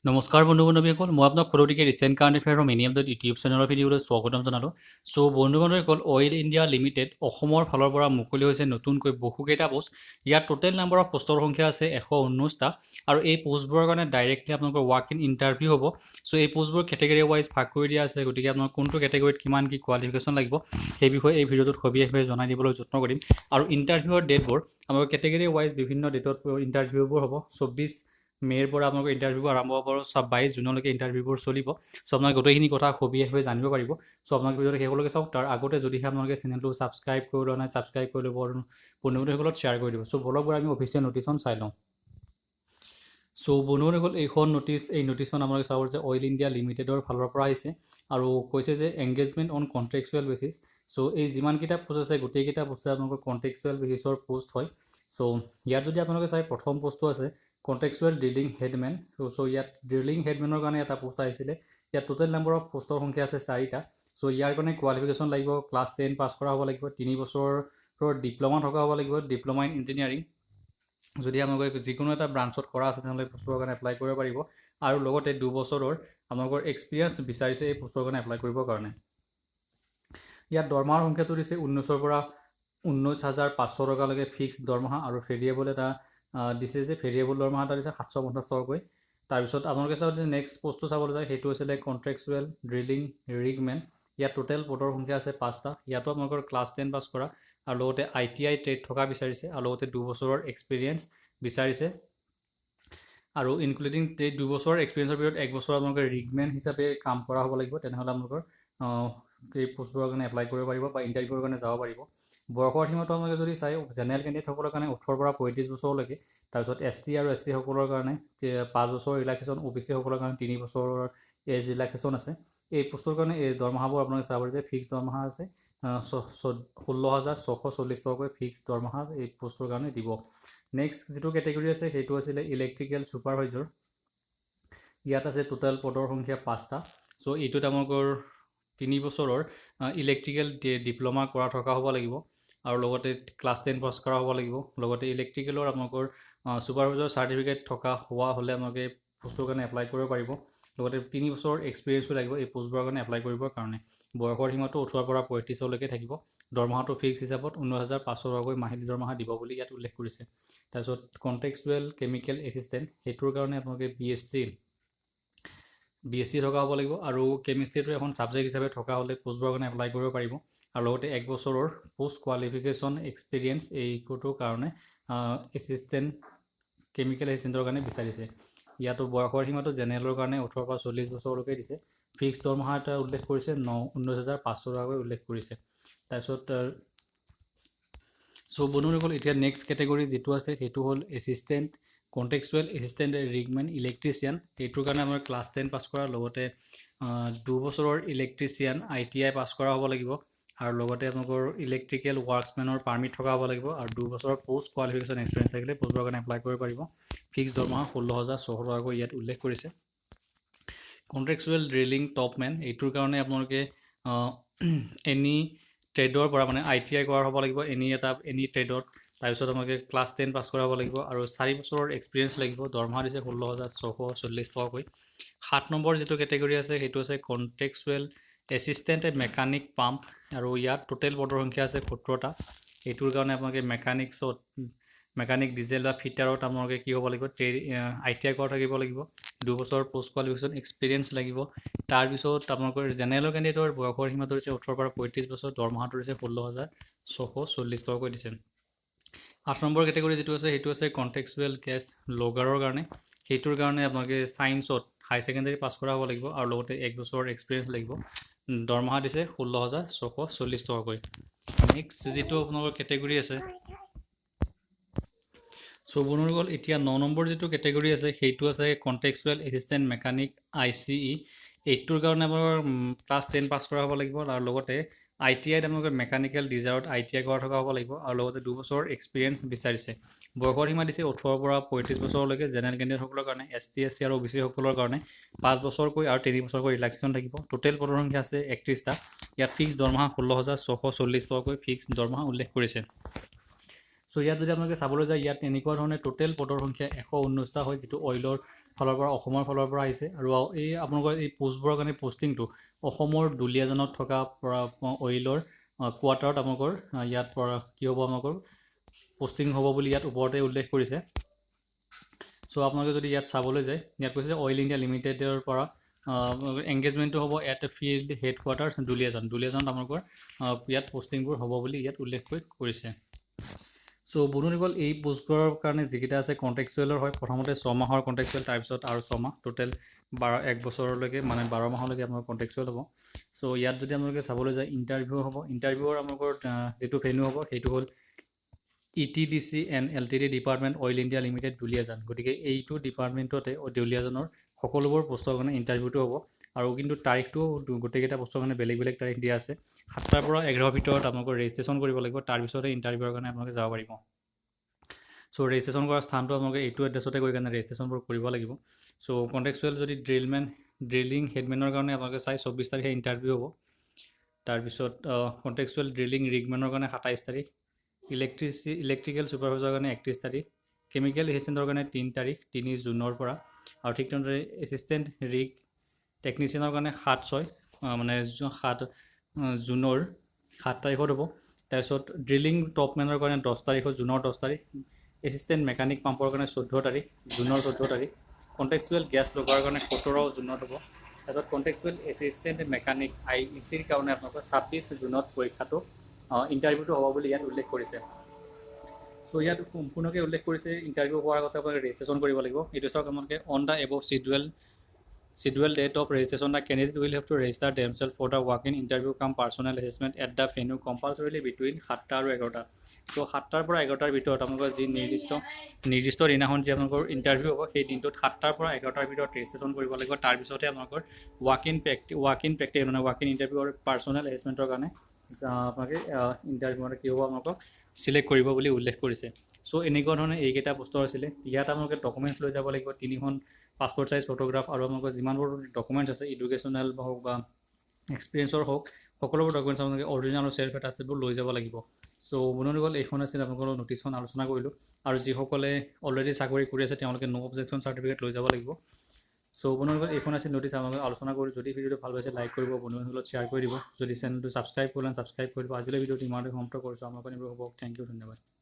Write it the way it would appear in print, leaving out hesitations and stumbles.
নমস্কাৰ বন্ধু বান্ধৱীসকল, মই আপোনাক সৰুটিকে ৰিচেণ্ট কাৰেণ্ট এফেয়াৰৰ মিনি আপডেট ইউটিউব চেনেলৰ ভিডিঅ'লৈ স্বাগতম জনালোঁ। চ' বন্ধু বান্ধৱীসকল, অইল ইণ্ডিয়া লিমিটেড অসমৰ ফালৰ পৰা মুকলি হৈছে নতুনকৈ বহুকেইটা পোষ্ট। ইয়াত টোটেল নাম্বাৰ অফ পোষ্টৰ সংখ্যা আছে 119টা আৰু এই পোষ্টবোৰৰ কাৰণে ডাইৰেক্টলি আপোনালোকৰ ৱাক ইন ইণ্টাৰভিউ হ'ব। চ' এই পোষ্টবোৰ কেটেগৰী ৱাইজ ভাগ কৰি দিয়া আছে, গতিকে আপোনাক কোনটো কেটেগৰীত কিমান কি কোৱালিফিকেশ্যন লাগিব সেই বিষয়ে এই ভিডিঅ'টোত সবিশেষভাৱে জনাই দিবলৈ যত্ন কৰিম। আৰু ইণ্টাৰভিউৰ ডেটবোৰ আপোনালোকৰ কেটেগৰী ৱাইজ বিভিন্ন ডেটত ইণ্টাৰভিউবোৰ হ'ব। 24 মে'ৰ পৰা আপোনালোকৰ ইণ্টাৰভিউবোৰ আৰম্ভ হ'ব আৰু 22 জুনলৈকে ইণ্টাৰভিউবোৰ চলিব। চ' আপোনালোকে গোটেইখিনি কথা সবিশেষভাৱে জানিব পাৰিব। চ' আপোনালোকে ভিডিঅ'টো শেষলৈকে চাওক। তাৰ আগতে যদিহে আপোনালোকে চেনেলটো ছাবস্ক্ৰাইব কৰি লোৱা নাই, ছাবস্ক্ৰাইব কৰি ল'ব আৰু বন্ধুসকলত শ্বেয়াৰ কৰি দিব। চ' বলক আমি অফিচিয়েল নটিচখন চাই লওঁ। চ' বন্ধুসকল, এই নটিচখন আপোনালোকে চাব যে অইল ইণ্ডিয়া লিমিটেডৰ ফালৰ পৰা আহিছে আৰু কৈছে যে এংগেজমেণ্ট অন কণ্ট্ৰেকচুৱেল বেচিছ। চ' এই যিমানকেইটা পোষ্ট আছে গোটেইকেইটা পোষ্টে আপোনালোকৰ কণ্ট্ৰেকচুৱেল বেচিছৰ পোষ্ট হয়। চ' ইয়াত যদি আপোনালোকে চাই প্ৰথম পোষ্টটো আছে কণ্টেক্সুৱেল ড্ৰিলিং হেডমেন। চ' ইয়াত ড্ৰিলিং হেডমেনৰ কাৰণে এটা পোষ্ট আহিছিলে। ইয়াত টোটেল নাম্বাৰ অফ পোষ্টৰ সংখ্যা আছে 4টা। চ' ইয়াৰ কাৰণে কোৱালিফিকেশ্যন লাগিব ক্লাছ 10 পাছ কৰা হ'ব লাগিব, 3 বছৰৰ ডিপ্ল'মা থকা হ'ব লাগিব, ডিপ্ল'মা ইন ইঞ্জিনিয়াৰিং। যদি আপোনালোকে যিকোনো এটা ব্ৰাঞ্চত কৰা আছে তেনেহ'লে পোষ্টৰ কাৰণে এপ্লাই কৰিব পাৰিব। আৰু লগতে 2 বছৰৰ আপোনালোকৰ এক্সপিৰিয়েঞ্চ বিচাৰিছে এই পোষ্টৰ কাৰণে এপ্লাই কৰিবৰ কাৰণে। ইয়াত দৰমহাৰ সংখ্যাটো দিছে 19ৰ পৰা 19,500 টকালৈকে ফিক্সড দৰমহা আৰু ভেৰিয়েবল এটা দিছে যে ভেৰিয়েবল দৰমহা এটা দিছে 750 টকাকৈ। তাৰপিছত আপোনালোকে চাব যে নেক্সট পোষ্টটো চাবলৈ যায় সেইটো আছিলে কণ্ট্ৰেকচুৱেল ড্ৰিলিং ৰিগমেন। ইয়াত টোটেল পদৰ সংখ্যা আছে 5টা। ইয়াতো আপোনালোকৰ ক্লাছ 10 পাছ কৰা আৰু লগতে ITI ট্ৰেড থকা বিচাৰিছে আৰু লগতে 2 বছৰৰ এক্সপিৰিয়েঞ্চ বিচাৰিছে। আৰু ইনক্লুডিং 2 বছৰৰ এক্সপিৰিয়েঞ্চৰ ভিতৰত 1 বছৰ আপোনালোকে ৰিগমেন হিচাপে কাম কৰা হ'ব লাগিব, তেনেহ'লে আপোনালোকৰ এই পোষ্টবোৰৰ কাৰণে এপ্লাই কৰিব পাৰিব বা ইণ্টাৰভিউৰ কাৰণে যাব পাৰিব। বয়সৰ সীমাটো আপোনালোকে যদি চাই জেনেৰেল কেণ্ডিডেটসকলৰ কাৰণে 18 পৰা 35 বছৰলৈকে। তাৰপিছত ST আৰু SC সকলৰ কাৰণে 5 বছৰৰ ৰিলেক্সেশ্যন, OBC সকলৰ কাৰণে 3 বছৰৰ এজ ৰিলেক্সেশ্যন আছে। এই পোষ্টৰ কাৰণে এই দৰমহাবোৰ আপোনালোকে চাব যে ফিক্স দৰমহা আছে 16,640 টকাকৈ ফিক্স দৰমহা এই পোষ্টৰ কাৰণে দিব। নেক্সট যিটো কেটেগৰী আছে সেইটো আছিলে ইলেক্ট্ৰিকেল ছুপাৰভাইজাৰ। ইয়াত আছে টোটেল পদৰ সংখ্যা 5টা। চ' এইটোত আপোনালোকৰ 3 বছৰৰ ইলেক্ট্ৰিকেল ডিপ্ল'মা কৰা থকা হ'ব লাগিব আৰু লগতে ক্লাছ 10 পাছ কৰা হ'ব লাগিব। লগতে ইলেক্ট্ৰিকেলৰ আপোনালোকৰ ছুপাৰভাইজাৰ চাৰ্টিফিকেট থকা হোৱা হ'লে আপোনালোকে পোষ্টৰ কাৰণে এপ্লাই কৰিব পাৰিব। লগতে 3 বছৰৰ এক্সপিৰিয়েঞ্চো লাগিব এই পোষ্টবোৰৰ কাৰণে এপ্লাই কৰিবৰ কাৰণে। বয়সৰ সীমাটো 18 পৰা 35লৈকে থাকিব। দৰমহাটো ফিক্স হিচাপত 19,500 টকাকৈ মাহিলী দৰমহা দিব বুলি ইয়াত উল্লেখ কৰিছে। তাৰপিছত কণ্টেক্সুৱেল কেমিকেল এছিষ্টেণ্ট সেইটোৰ কাৰণে আপোনালোকে BSc থকা হ'ব লাগিব আৰু কেমিষ্ট্ৰিটো এখন ছাবজেক্ট হিচাপে থকা হ'লে পোষ্টবোৰৰ কাৰণে এপ্লাই কৰিব পাৰিব। আৰু লগতে 1 বছৰৰ পোষ্ট কোৱালিফিকেশ্যন এক্সপিৰিয়েঞ্চ এইটোৰ কাৰণে এছিষ্টেণ্ট কেমিকেল এছিষ্টেণ্টৰ কাৰণে বিচাৰিছে। ইয়াতো বয়সৰ সীমাটো জেনেৰেলৰ কাৰণে 18 পৰা 40 বছৰলৈকে দিছে। ফিক্স দৰমহা এটা উল্লেখ কৰিছে 19,500 টকাকৈ উল্লেখ কৰিছে। তাৰপিছত চ' বন্ধুসকল, এতিয়া নেক্সট কেটেগৰী যিটো আছে সেইটো হ'ল এছিষ্টেণ্ট কণ্টেক্সুৱেল এছিষ্টেণ্ট ৰিগমেন ইলেক্ট্ৰিচিয়ান। এইটোৰ কাৰণে আমাৰ ক্লাছ 10 পাছ কৰা, লগতে 2 বছৰৰ ইলেক্ট্ৰিচিয়ান ITI পাছ কৰা হ'ব লাগিব আৰু লগতে আপোনালোকৰ ইলেক্ট্ৰিকেল ৱাৰ্কছমেনৰ পাৰ্মিট থকা হ'ব লাগিব আৰু 2 বছৰৰ পোষ্ট কোৱালিফিকেশ্যন এক্সপিৰিয়েঞ্চ থাকিলে পোষ্টবোৰৰ কাৰণে এপ্লাই কৰিব পাৰিব। ফিক্স দৰমহা 16,600 টকাকৈ ইয়াত উল্লেখ কৰিছে। কণ্ট্ৰেকচুৱেল ড্ৰিলিং টপমেন এইটোৰ কাৰণে আপোনালোকে এনি ট্ৰেডৰ পৰা মানে ITI কৰা হ'ব লাগিব এনি ট্ৰেডত। তাৰপিছত আপোনালোকে ক্লাছ 10 পাছ কৰা হ'ব লাগিব আৰু 4 বছৰৰ এক্সপিৰিয়েঞ্চ লাগিব। দৰমহা দিছে 16,640 টকাকৈ। 7 নম্বৰ যিটো কেটেগৰী আছে সেইটো আছে কণ্টেক্সুৱেল এছিষ্টেণ্ট মেকানিক পাম্প আৰু ইয়াত টোটেল পদৰ সংখ্যা আছে 17টা। এইটোৰ কাৰণে আপোনালোকে মেকানিক ডিজেল বা ফিটাৰত আপোনালোকে কি হ'ব লাগিব ITI কৰা থাকিব লাগিব। 2 বছৰ পোষ্ট কোৱালিফিকেশ্যন এক্সপিৰিয়েঞ্চ লাগিব। তাৰপিছত আপোনালোকৰ জেনেৰেলৰ কেণ্ডিডেটৰ বয়সৰ সীমাটো দিছে 18 পৰা 35 বছৰ। দৰমহাটো দিছে 16,640 টকাকৈ দিছে। 8 নম্বৰ কেটেগৰী যিটো আছে সেইটো আছে কণ্টেক্সুৱেল গেছ লগাৰৰ কাৰণে। সেইটোৰ কাৰণে আপোনালোকে ছায়েন্সত হাই ছেকেণ্ডেৰী পাছ কৰা হ'ব লাগিব আৰু লগতে 1 বছৰৰ এক্সপিৰিয়েঞ্চ লাগিব। দৰমহা দিছে 16,640 টকাকৈ। নেক্সট যিটো আপোনালোকৰ কেটেগৰী আছে চ' বন্ধুসকল, এতিয়া 9 নম্বৰ যিটো কেটেগৰী আছে সেইটো আছে কণ্টেক্সুৱেল এছিষ্টেণ্ট মেকানিক ICE। এইটোৰ কাৰণে আপোনালোকৰ ক্লাছ 10 পাছ কৰা হ'ব লাগিব আৰু লগতে ITIত আপোনালোকে মেকানিকেল ডিজায়াৰত ITI কৰা থকা হ'ব লাগিব আৰু লগতে 2 বছৰৰ এক্সপিৰিয়েঞ্চ বিচাৰিছে। বয়সৰ সীমা দিছে 18 পৰা 35 বছৰলৈকে। জেনেৰেল কেণ্ডিডেটসকলৰ কাৰণে ST SC আৰু OBC সকলৰ কাৰণে 5 বছৰকৈ আৰু 3 বছৰকৈ ৰিলেক্সেশ্যন থাকিব। টোটেল পদৰ সংখ্যা আছে 31টা। ইয়াত ফিক্স দৰমহা 16,640 টকাকৈ ফিক্স দৰমহা উল্লেখ কৰিছে। চ' ইয়াত যদি আপোনালোকে চাবলৈ যায় ইয়াত এনেকুৱা ধৰণে টোটেল পদৰ সংখ্যা 119টা হয়, যিটো অইলৰ অসমৰ ফালৰ পৰা আহিছে আৰু এই আপোনালোকৰ এই পোষ্টবোৰৰ কাৰণে পষ্টিংটো অসমৰ দুলীয়াজানত থকা অইলৰ কোৱাৰ্টাৰত আপোনালোকৰ ইয়াত পৰা কি হ'ব আপোনালোকৰ পষ্টিং হ'ব বুলি ইয়াত ওপৰতে উল্লেখ কৰিছে চ' আপোনালোকে যদি ইয়াত চাবলৈ যায় ইয়াত কৈছে যে অইল ইণ্ডিয়া লিমিটেডৰ পৰা এংগেজমেণ্টটো হ'ব এট ফিল্ড হেডকোৱাৰ্টাৰ্ছ দুলীয়াজানত আপোনালোকৰ ইয়াত পষ্টিংবোৰ হ'ব বুলি ইয়াত উল্লেখ কৰিছে চ' বন্ধুসকল এই পোষ্টবোৰৰ কাৰণে যিকেইটা আছে কণ্টেক্সুৱেলৰ হয় প্ৰথমতে 6 মাহৰ কণ্টেক্সুৱেল তাৰপিছত আৰু 6 মাহ টোটেল 1 বছৰলৈকে মানে 12 মাহলৈকে আপোনালোকৰ কণ্টেক্সুৱেল হ'ব চ' ইয়াত যদি আপোনালোকে চাবলৈ যায় ইণ্টাৰভিউ হ'ব ইণ্টাৰভিউৰ আপোনালোকৰ যিটো ভেন্যু হ'ব সেইটো হ'ল ETDC and LTD department oil India limited Duliajan গতিকে এইটো ডিপাৰ্টমেণ্টতে দুলীয়াজানৰ সকলোবোৰ পোষ্টৰ কাৰণে ইণ্টাৰভিউটো হ'ব আৰু কিন্তু তাৰিখটো গোটেইকেইটা পোষ্টৰ কাৰণে বেলেগ বেলেগ তাৰিখ দিয়া আছে 7টাৰ পৰা 11 ভিতৰত আপোনালোকৰ ৰেজিষ্ট্ৰেশ্যন কৰিব লাগিব তাৰপিছতে ইণ্টাৰভিউৰ কাৰণে আপোনালোকে যাব পাৰিব চ' ৰেজিষ্ট্ৰেশ্যন কৰাৰ স্থানটো আপোনালোকে এইটো এড্ৰেছতে গৈ কাৰণে ৰেজিষ্ট্ৰেশ্যনবোৰ কৰিব লাগিব চ' কণ্টেক্সুৱেল যদি ড্ৰিলিং হেডমেনৰ কাৰণে আপোনালোকে 24 তাৰিখে ইণ্টাৰভিউ হ'ব তাৰপিছত কণ্টেক্সুৱেল ড্ৰিলিং ৰিগমেনৰ কাৰণে 27 তাৰিখ ইলেক্ট্ৰিকেল ছুপাৰভাইজাৰৰ কাৰণে 31 তাৰিখ কেমিকেল এচিষ্টেণ্টৰ কাৰণে 3 তাৰিখ 3 জুনৰ পৰা আৰু ঠিক তেনেদৰে এচিষ্টেণ্ট ৰিগ টেকনিচিয়ানৰ কাৰণে 7/6 মানে 7 জুনৰ 7 তাৰিখত হ'ব তাৰপিছত ড্ৰিলিং টপমেনৰ কাৰণে 10 তাৰিখত জুনৰ 10 তাৰিখ এচিষ্টেণ্ট মেকানিক পাম্পৰ কাৰণে 14 তাৰিখ জুনৰ 14 তাৰিখ কণ্টেক্সুৱেল গেছ লগোৱাৰ কাৰণে 17 জুনত হ'ব তাৰপিছত কণ্টেক্সুৱেল এচিষ্টেণ্ট মেকানিক IECৰ কাৰণে আপোনালোকৰ 26 জুনত পৰীক্ষাটো ইণ্টাৰভিউটো হ'ব বুলি ইয়াত উল্লেখ কৰিছে চ' ইয়াত সম্পূৰ্ণকৈ উল্লেখ কৰিছে ইণ্টাৰভিউ হোৱাৰ আগতে আপোনালোকে ৰেজিষ্ট্ৰেশ্যন কৰিব লাগিব এইটো চাওক আপোনালোকে on the above scheduled date of registration the candidate will have to register themselves for the walk-in interview cum personal assessment at the venue compulsorily between 7টা আৰু 11টা তো 7টাৰ পৰা 11টাৰ ভিতৰত আপোনালোকৰ যি নিৰ্দিষ্ট দিনাখন যি আপোনালোকৰ ইণ্টাৰভিউ হ'ব সেই দিনটোত 7টাৰ পৰা 11টাৰ ভিতৰত ৰেজিষ্ট্ৰেশ্যন কৰিব লাগিব তাৰপিছতে আপোনালোকৰ ৱাক-ইন প্ৰেক্টিছ মানে ৱাক-ইন ইণ্টাৰভিউ আৰু পাৰ্চনেল এছেছমেণ্টৰ কাৰণে আপোনালোকে ইণ্টাৰভিউ মানে কি হ'ব আপোনালোকক চিলেক্ট কৰিব বুলি উল্লেখ কৰিছে চ' এনেকুৱা ধৰণে এইকেইটা পোষ্টৰ আছিলে ইয়াত আপোনালোকে ডকুমেণ্টছ লৈ যাব লাগিব 3খন পাছপৰ্ট চাইজ ফটোগ্ৰাফ আৰু আপোনালোকৰ যিমানবোৰ ডকুমেণ্টছ আছে এডুকেশ্যনেল হওক বা এক্সপিৰিয়েঞ্চৰ হওক সকলোবোৰ ডকুমেণ্টছ আপোনালোকে অৰিজিনেল আৰু চেল্ফ এটাষ্টেডবোৰ লৈ যাব লাগিব চ' বন্ধুসকল এইখন আছিল আপোনালোকৰ নটিছখন আলোচনা কৰিলোঁ আৰু যিসকলে অলৰেডি চাকৰি কৰি আছে তেওঁলোকে নো অবজেকশ্যন চাৰ্টিফিকেট লৈ যাব লাগিব চ' বন্ধুসকল এইখন আছিল নটিছ আপোনালোকে আলোচনা কৰি যদি ভিডিঅ'টো ভাল পাইছে লাইক কৰিব বন্ধুসকলৰ লগত শ্বেয়াৰ কৰি দিব যদি চেনেলটো ছাবস্ক্ৰাইব কৰিলে ছাবস্ক্ৰাইব কৰিব আজিলৈ ভিডিঅ'টো ইমানতে সমাপ্ত কৰিছোঁ আপোনালোকৰ নিৰ্ভৰ হ'ব থেংক ইউ ধন্যবাদ